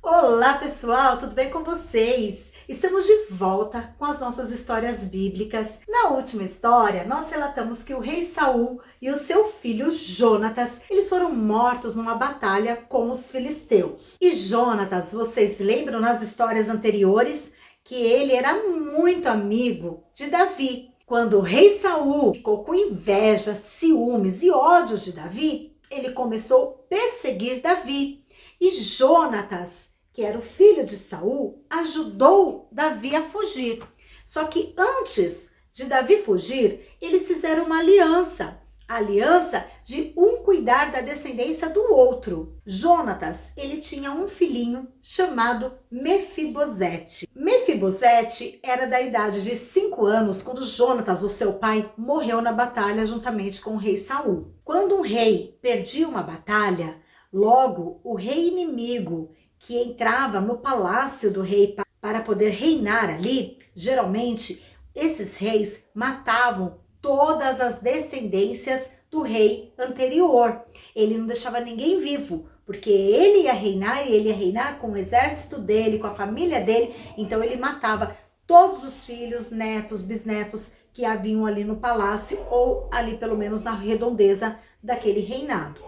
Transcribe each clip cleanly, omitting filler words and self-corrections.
Olá pessoal, tudo bem com vocês? Estamos de volta com as nossas histórias bíblicas. Na última história, nós relatamos que o rei Saul e o seu filho Jonatas, eles foram mortos numa batalha com os filisteus. E Jonatas, vocês lembram nas histórias anteriores que ele era muito amigo de Davi. Quando o rei Saul ficou com inveja, ciúmes e ódio de Davi, ele começou a perseguir Davi. E Jonatas, que era o filho de Saul, ajudou Davi a fugir. Só que antes de Davi fugir, eles fizeram uma aliança. A aliança de um cuidar da descendência do outro. Jonatas, ele tinha um filhinho chamado Mefibosete. Mefibosete era da idade de 5 anos quando Jonatas, o seu pai, morreu na batalha juntamente com o rei Saul. Quando um rei perdia uma batalha, logo o rei inimigo que entrava no palácio do rei para poder reinar ali, geralmente esses reis matavam todas as descendências do rei anterior. Ele não deixava ninguém vivo, porque ele ia reinar e ele ia reinar com o exército dele, com a família dele, então ele matava todos os filhos, netos, bisnetos que haviam ali no palácio ou ali pelo menos na redondeza daquele reinado.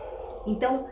Então,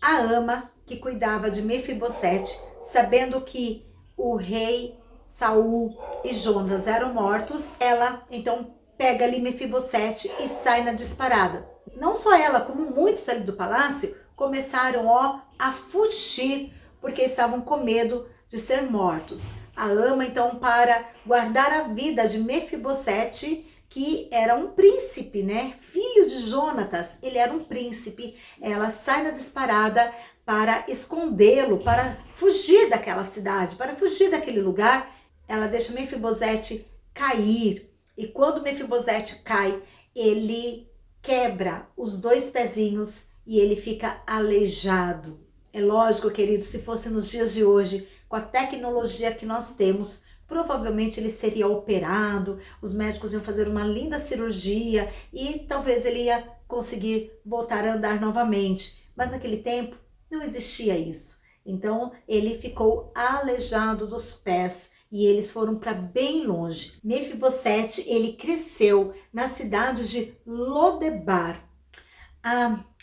a ama que cuidava de Mefibosete, sabendo que o rei Saul e Jonatas eram mortos, ela então pega ali Mefibosete e sai na disparada. Não só ela, como muitos ali do palácio começaram a fugir porque estavam com medo de ser mortos. A ama então, para guardar a vida de Mefibosete, que era um príncipe, né? Filho de Jonatas, ele era um príncipe. Ela sai na disparada para escondê-lo, para fugir daquela cidade, para fugir daquele lugar. Ela deixa Mefibosete cair. E quando Mefibosete cai, ele quebra os 2 pezinhos e ele fica aleijado. É lógico, querido, se fosse nos dias de hoje, com a tecnologia que nós temos, provavelmente ele seria operado, os médicos iam fazer uma linda cirurgia e talvez ele ia conseguir voltar a andar novamente. Mas naquele tempo não existia isso. Então ele ficou aleijado dos pés e eles foram para bem longe. Mefibosete, ele cresceu na cidade de Lodebar.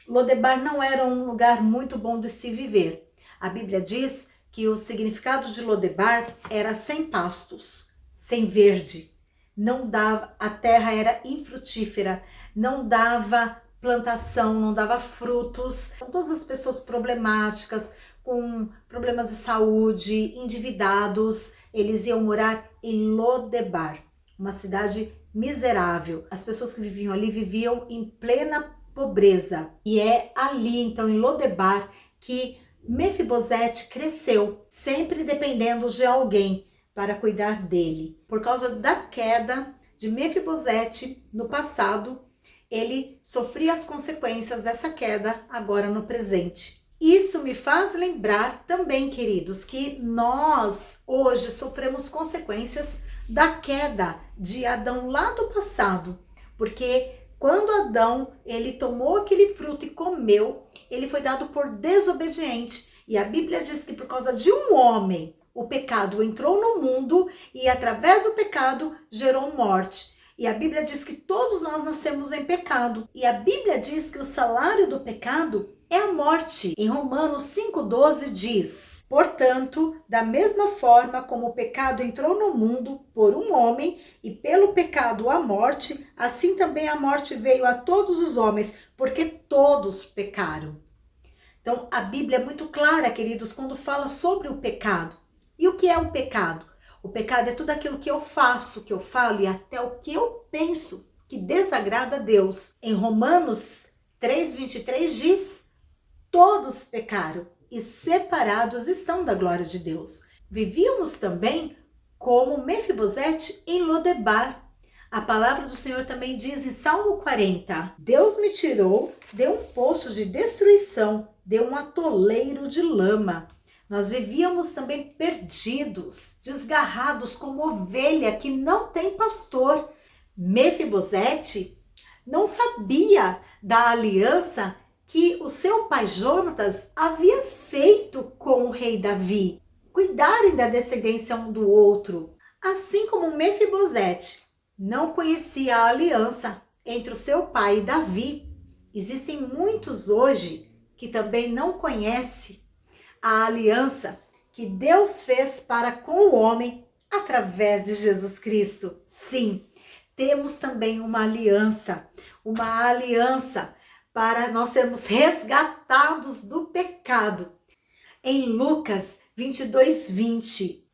Lodebar não era um lugar muito bom de se viver. A Bíblia diz que o significado de Lodebar era sem pastos, sem verde. Não dava, a terra era infrutífera, não dava plantação, não dava frutos. Todas as pessoas problemáticas, com problemas de saúde, endividados, eles iam morar em Lodebar, uma cidade miserável. As pessoas que viviam ali viviam em plena pobreza. E é ali, então, em Lodebar, que Mefibosete cresceu, sempre dependendo de alguém para cuidar dele. Por causa da queda de Mefibosete no passado, ele sofria as consequências dessa queda agora no presente. Isso me faz lembrar também, queridos, que nós hoje sofremos consequências da queda de Adão lá do passado, porque quando Adão, ele tomou aquele fruto e comeu, ele foi dado por desobediente. E a Bíblia diz que por causa de um homem, o pecado entrou no mundo e através do pecado gerou morte. E a Bíblia diz que todos nós nascemos em pecado. E a Bíblia diz que o salário do pecado é a morte. Em Romanos 5,12 diz: portanto, da mesma forma como o pecado entrou no mundo por um homem, e pelo pecado a morte, assim também a morte veio a todos os homens, porque todos pecaram. Então, a Bíblia é muito clara, queridos, quando fala sobre o pecado. E o que é o pecado? O pecado é tudo aquilo que eu faço, que eu falo e até o que eu penso que desagrada a Deus. Em Romanos 3,23 diz: todos pecaram e separados estão da glória de Deus. Vivíamos também como Mefibosete em Lodebar. A palavra do Senhor também diz em Salmo 40: Deus me tirou de um poço de destruição, de um atoleiro de lama. Nós vivíamos também perdidos, desgarrados como ovelha que não tem pastor. Mefibosete não sabia da aliança que o seu pai Jonatas havia feito com o rei Davi, cuidarem da descendência um do outro. Assim como Mefibosete não conhecia a aliança entre o seu pai e Davi, existem muitos hoje que também não conhecem a aliança que Deus fez para com o homem através de Jesus Cristo. Sim, temos também uma aliança para nós sermos resgatados do pecado. Em Lucas 22:20,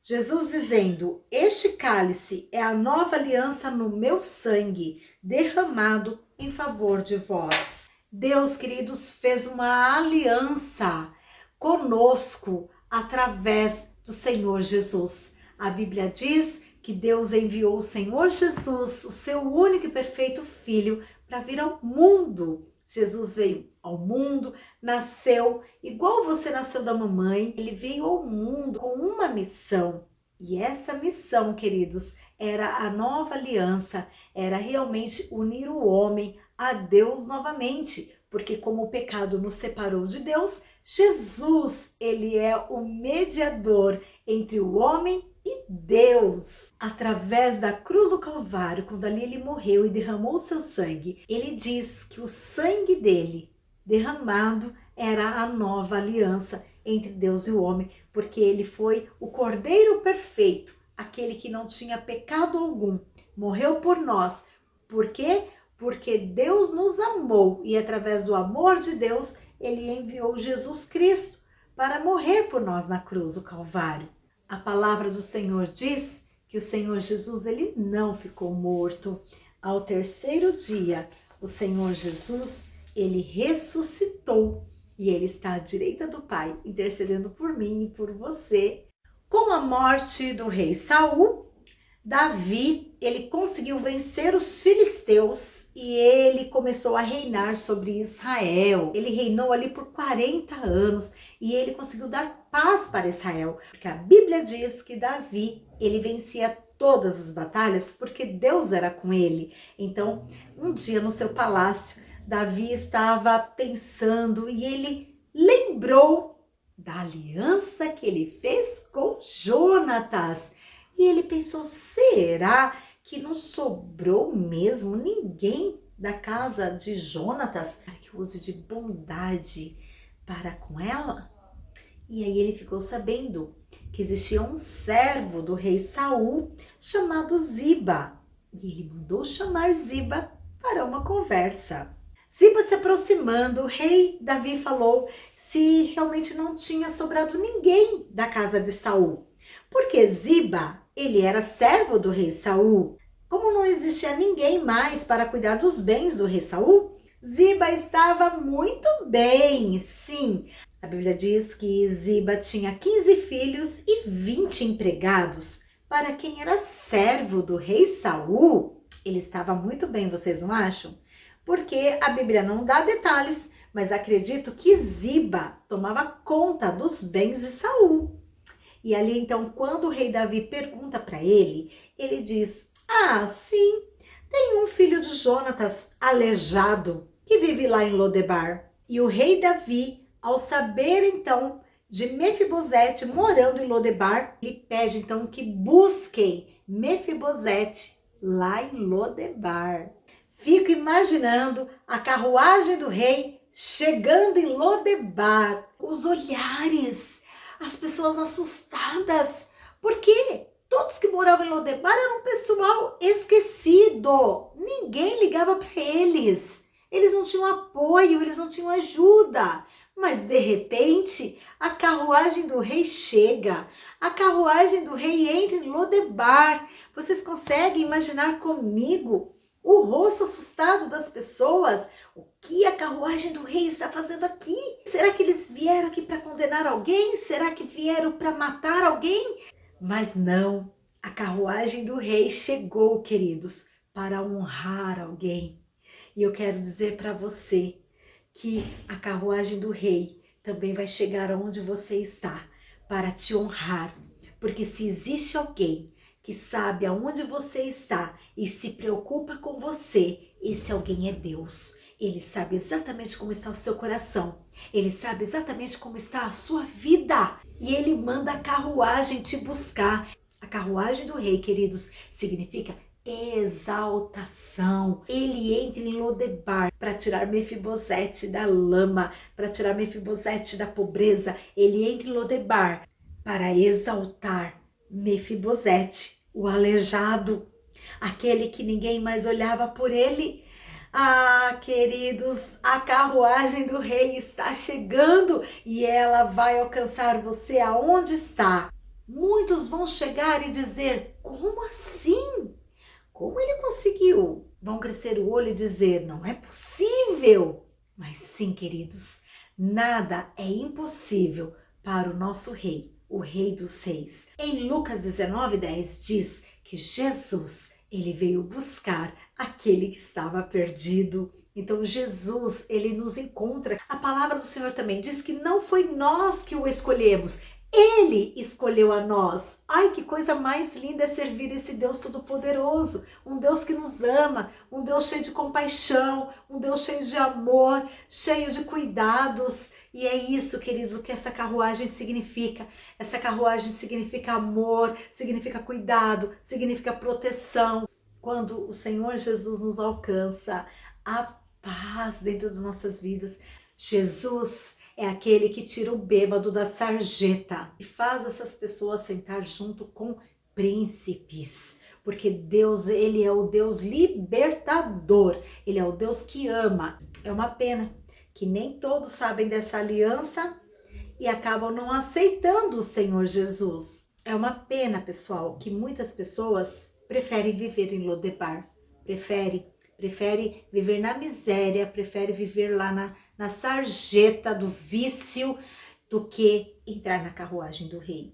Jesus dizendo: este cálice é a nova aliança no meu sangue, derramado em favor de vós. Deus, queridos, fez uma aliança conosco através do Senhor Jesus. A Bíblia diz que Deus enviou o Senhor Jesus, o seu único e perfeito Filho, para vir ao mundo. Jesus veio ao mundo, nasceu igual você nasceu da mamãe. Ele veio ao mundo com uma missão. E essa missão, queridos, era a nova aliança, era realmente unir o homem a Deus novamente. Porque como o pecado nos separou de Deus, Jesus, ele é o mediador entre o homem e Deus. Através da cruz do Calvário, quando ali ele morreu e derramou o seu sangue, ele diz que o sangue dele derramado era a nova aliança entre Deus e o homem, porque ele foi o Cordeiro perfeito, aquele que não tinha pecado algum, morreu por nós. Por quê? Porque Deus nos amou e através do amor de Deus, ele enviou Jesus Cristo para morrer por nós na cruz do Calvário. A palavra do Senhor diz que o Senhor Jesus, ele não ficou morto. Ao terceiro dia, o Senhor Jesus, ele ressuscitou e ele está à direita do Pai, intercedendo por mim e por você. Com a morte do rei Saul, Davi, ele conseguiu vencer os filisteus e ele começou a reinar sobre Israel. Ele reinou ali por 40 anos e ele conseguiu dar paz para Israel, porque a Bíblia diz que Davi, ele vencia todas as batalhas porque Deus era com ele. Então, um dia no seu palácio, Davi estava pensando e ele lembrou da aliança que ele fez com Jonatas. E ele pensou, será que não sobrou mesmo ninguém da casa de Jonatas para que use de bondade para com ela? E aí ele ficou sabendo que existia um servo do rei Saul chamado Ziba. E ele mandou chamar Ziba para uma conversa. Ziba se aproximando, o rei Davi falou se realmente não tinha sobrado ninguém da casa de Saul. Porque Ziba, ele era servo do rei Saul. Como não existia ninguém mais para cuidar dos bens do rei Saul, Ziba estava muito bem, sim. A Bíblia diz que Ziba tinha 15 filhos e 20 empregados. Para quem era servo do rei Saul, ele estava muito bem, vocês não acham? Porque a Bíblia não dá detalhes, mas acredito que Ziba tomava conta dos bens de Saul. E ali então, quando o rei Davi pergunta para ele, ele diz, sim, tem um filho de Jonatas aleijado que vive lá em Lodebar. E o rei Davi, ao saber então de Mefibosete morando em Lodebar, ele pede então que busquem Mefibosete lá em Lodebar. Fico imaginando a carruagem do rei chegando em Lodebar, os olhares, as pessoas assustadas, porque todos que moravam em Lodebar eram um pessoal esquecido, ninguém ligava para eles, eles não tinham apoio, eles não tinham ajuda. Mas de repente a carruagem do rei chega, a carruagem do rei entra em Lodebar. Vocês conseguem imaginar comigo o rosto assustado das pessoas? O que a carruagem do rei está fazendo aqui? Será que eles vieram aqui para condenar alguém? Será que vieram para matar alguém? Mas não, a carruagem do rei chegou, queridos, para honrar alguém. E eu quero dizer para você que a carruagem do rei também vai chegar aonde você está para te honrar. Porque se existe alguém que sabe aonde você está e se preocupa com você, esse alguém é Deus. Ele sabe exatamente como está o seu coração. Ele sabe exatamente como está a sua vida. E ele manda a carruagem te buscar. A carruagem do rei, queridos, significa exaltação. Ele entra em Lodebar para tirar Mefibosete da lama, para tirar Mefibosete da pobreza. Ele entra em Lodebar para exaltar Mefibosete, o aleijado, aquele que ninguém mais olhava por ele. Ah, queridos, a carruagem do rei está chegando e ela vai alcançar você aonde está. Muitos vão chegar e dizer: como assim? Como ele conseguiu? Vão crescer o olho e dizer: não é possível. Mas sim, queridos, nada é impossível para o nosso rei, o Rei dos Reis. Em Lucas 19:10 diz que Jesus, ele veio buscar aquele que estava perdido. Então Jesus, ele nos encontra. A palavra do Senhor também diz que não foi nós que o escolhemos, ele escolheu a nós. Ai, que coisa mais linda é servir esse Deus Todo-Poderoso. Um Deus que nos ama, um Deus cheio de compaixão, um Deus cheio de amor, cheio de cuidados. E é isso, queridos, o que essa carruagem significa. Essa carruagem significa amor, significa cuidado, significa proteção. Quando o Senhor Jesus nos alcança, a paz dentro das nossas vidas. Jesus é aquele que tira o bêbado da sarjeta e faz essas pessoas sentar junto com príncipes. Porque Deus, ele é o Deus libertador, ele é o Deus que ama. É uma pena que nem todos sabem dessa aliança e acabam não aceitando o Senhor Jesus. É uma pena, pessoal, que muitas pessoas preferem viver em Lodebar, prefere viver na miséria, prefere viver lá na sarjeta do vício, do que entrar na carruagem do rei.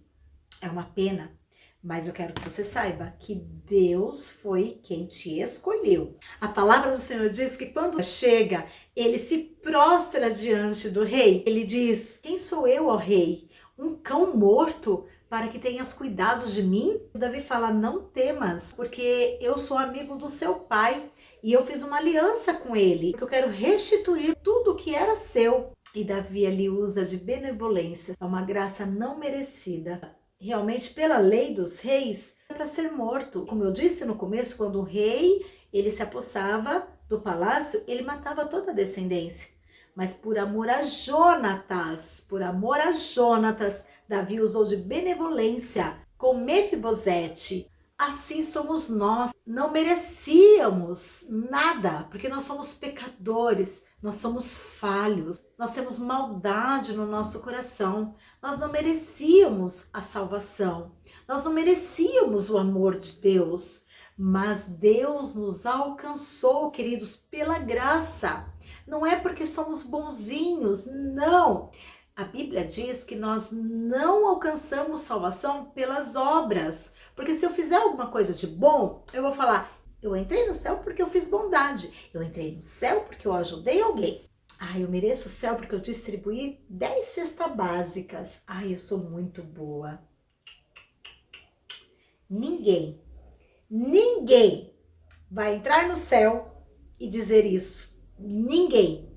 É uma pena, mas eu quero que você saiba que Deus foi quem te escolheu. A palavra do Senhor diz que quando chega, ele se prostra diante do rei. Ele diz: quem sou eu, ó rei? Um cão morto para que tenhas cuidado de mim? Davi fala: não temas, porque eu sou amigo do seu pai e eu fiz uma aliança com ele, porque eu quero restituir tudo que era seu. E Davi ali usa de benevolência, é uma graça não merecida. Realmente, pela lei dos reis, é para ser morto. Como eu disse no começo, quando o rei ele se apossava do palácio, ele matava toda a descendência. Mas por amor a Jonatas, Davi usou de benevolência com Mefibosete. Assim somos nós, não merecíamos nada, porque nós somos pecadores, nós somos falhos, nós temos maldade no nosso coração, nós não merecíamos a salvação, nós não merecíamos o amor de Deus, mas Deus nos alcançou, queridos, pela graça. Não é porque somos bonzinhos, não. A Bíblia diz que nós não alcançamos salvação pelas obras. Porque se eu fizer alguma coisa de bom, eu vou falar: eu entrei no céu porque eu fiz bondade. Eu entrei no céu porque eu ajudei alguém. Ah, eu mereço o céu porque eu distribuí 10 cestas básicas. Ah, eu sou muito boa. Ninguém vai entrar no céu e dizer isso. Ninguém.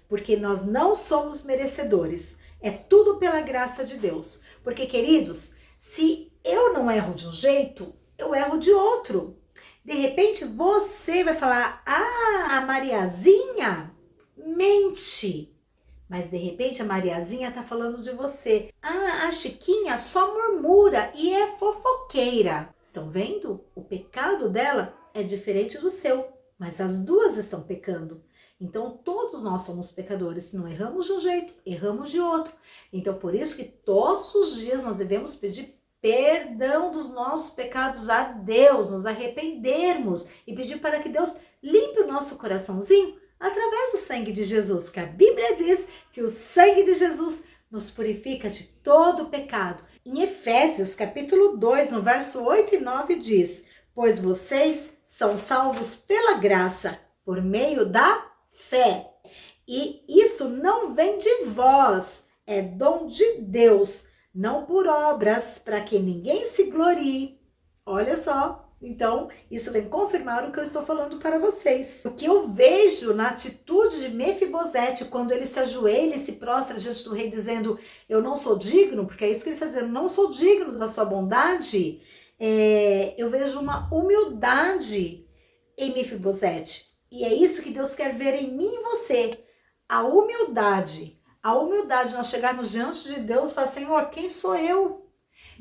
Porque nós não somos merecedores. É tudo pela graça de Deus. Porque, queridos, se eu não erro de um jeito, eu erro de outro. De repente, você vai falar: ah, a Mariazinha mente. Mas, de repente, a Mariazinha tá falando de você. Ah, a Chiquinha só murmura e é fofoqueira. Estão vendo? O pecado dela é diferente do seu. Mas as duas estão pecando. Então, todos nós somos pecadores, não erramos de um jeito, erramos de outro. Então, por isso que todos os dias nós devemos pedir perdão dos nossos pecados a Deus, nos arrependermos e pedir para que Deus limpe o nosso coraçãozinho através do sangue de Jesus, que a Bíblia diz que o sangue de Jesus nos purifica de todo pecado. Em Efésios, capítulo 2, no verso 8 e 9 diz: pois vocês são salvos pela graça, por meio da fé. E isso não vem de vós, é dom de Deus, não por obras, para que ninguém se glorie. Olha só, Então, isso vem confirmar o que eu estou falando para vocês. O que eu vejo na atitude de Mefibosete, quando ele se ajoelha e se prostra diante do rei, dizendo: eu não sou digno, porque é isso que ele está dizendo, não sou digno da sua bondade. Eu vejo uma humildade em Mefibosete. E é isso que Deus quer ver em mim e você. A humildade. A humildade, nós chegarmos diante de Deus e falar: Senhor, quem sou eu?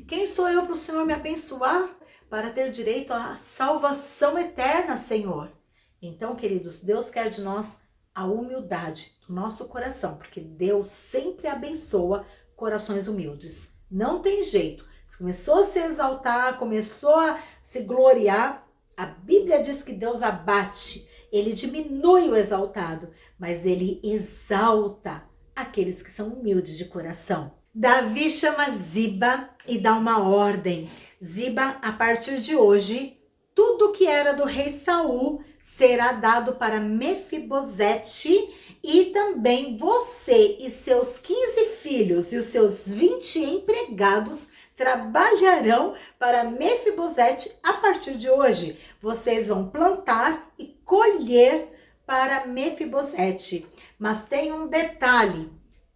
Quem sou eu para o Senhor me abençoar? Para ter direito à salvação eterna, Senhor. Então, queridos, Deus quer de nós a humildade do nosso coração, porque Deus sempre abençoa corações humildes. Não tem jeito. Se começou a se exaltar, começou a se gloriar, a Bíblia diz que Deus abate, ele diminui o exaltado, mas ele exalta aqueles que são humildes de coração. Davi chama Ziba e dá uma ordem. Ziba, a partir de hoje, tudo que era do rei Saul será dado para Mefibosete, e também você e seus 15 filhos e os seus 20 empregados trabalharão para Mefibosete a partir de hoje. Vocês vão plantar e colher para Mefibosete. Mas tem um detalhe: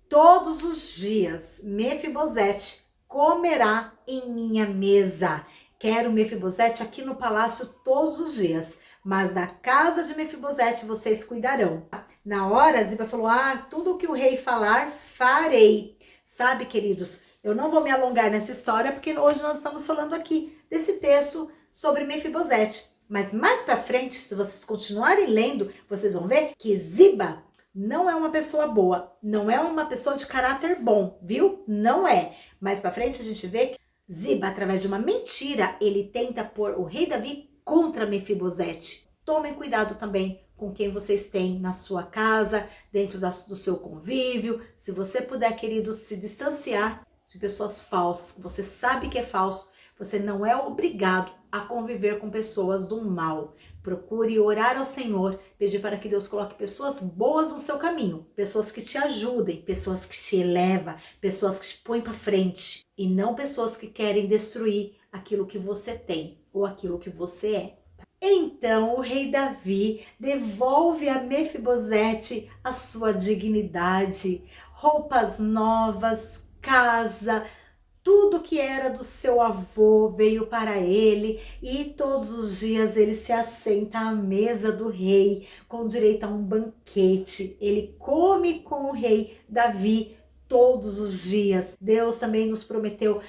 todos os dias Mefibosete comerá em minha mesa. Quero Mefibosete aqui no palácio todos os dias, mas da casa de Mefibosete vocês cuidarão. Na hora, Ziba falou: tudo o que o rei falar, farei. Sabe, queridos, eu não vou me alongar nessa história, porque hoje nós estamos falando aqui desse texto sobre Mefibosete. Mas mais para frente, se vocês continuarem lendo, vocês vão ver que Ziba não é uma pessoa boa, não é uma pessoa de caráter bom, viu? Não é. Mais pra frente a gente vê que Ziba, através de uma mentira, ele tenta pôr o rei Davi contra Mefibosete. Tomem cuidado também com quem vocês têm na sua casa, dentro do seu convívio. Se você puder, queridos, se distanciar de pessoas falsas, que você sabe que é falso, você não é obrigado a conviver com pessoas do mal. Procure orar ao Senhor, pedir para que Deus coloque pessoas boas no seu caminho, pessoas que te ajudem, pessoas que te elevam, pessoas que te põem para frente, e não pessoas que querem destruir aquilo que você tem ou aquilo que você é. Então o rei Davi devolve a Mefibosete a sua dignidade, roupas novas, casa, tudo que era do seu avô veio para ele, e todos os dias ele se assenta à mesa do rei, com direito a um banquete. Ele come com o rei Davi todos os dias. Deus também nos prometeu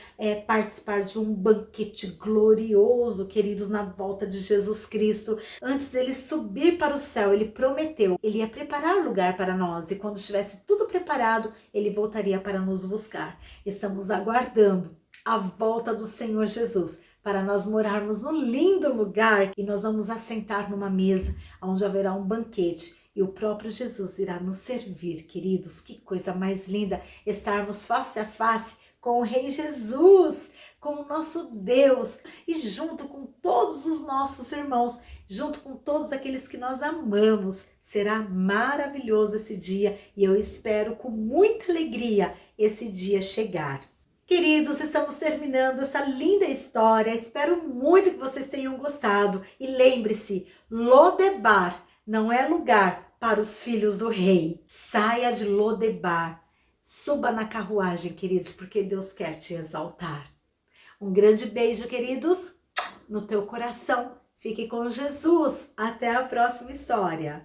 participar de um banquete glorioso, queridos, na volta de Jesus Cristo. Antes dele subir para o céu, ele prometeu, ele ia preparar lugar para nós, e quando estivesse tudo preparado, ele voltaria para nos buscar. Estamos aguardando a volta do Senhor Jesus, para nós morarmos num lindo lugar, e nós vamos assentar numa mesa onde haverá um banquete. E o próprio Jesus irá nos servir, queridos. Que coisa mais linda estarmos face a face com o Rei Jesus, com o nosso Deus, e junto com todos os nossos irmãos, junto com todos aqueles que nós amamos. Será maravilhoso esse dia, e eu espero com muita alegria esse dia chegar. Queridos, estamos terminando essa linda história. Espero muito que vocês tenham gostado. E lembre-se, Lodebar não é lugar para os filhos do rei. Saia de Lodebar. Suba na carruagem, queridos, porque Deus quer te exaltar. Um grande beijo, queridos, no teu coração. Fique com Jesus. Até a próxima história.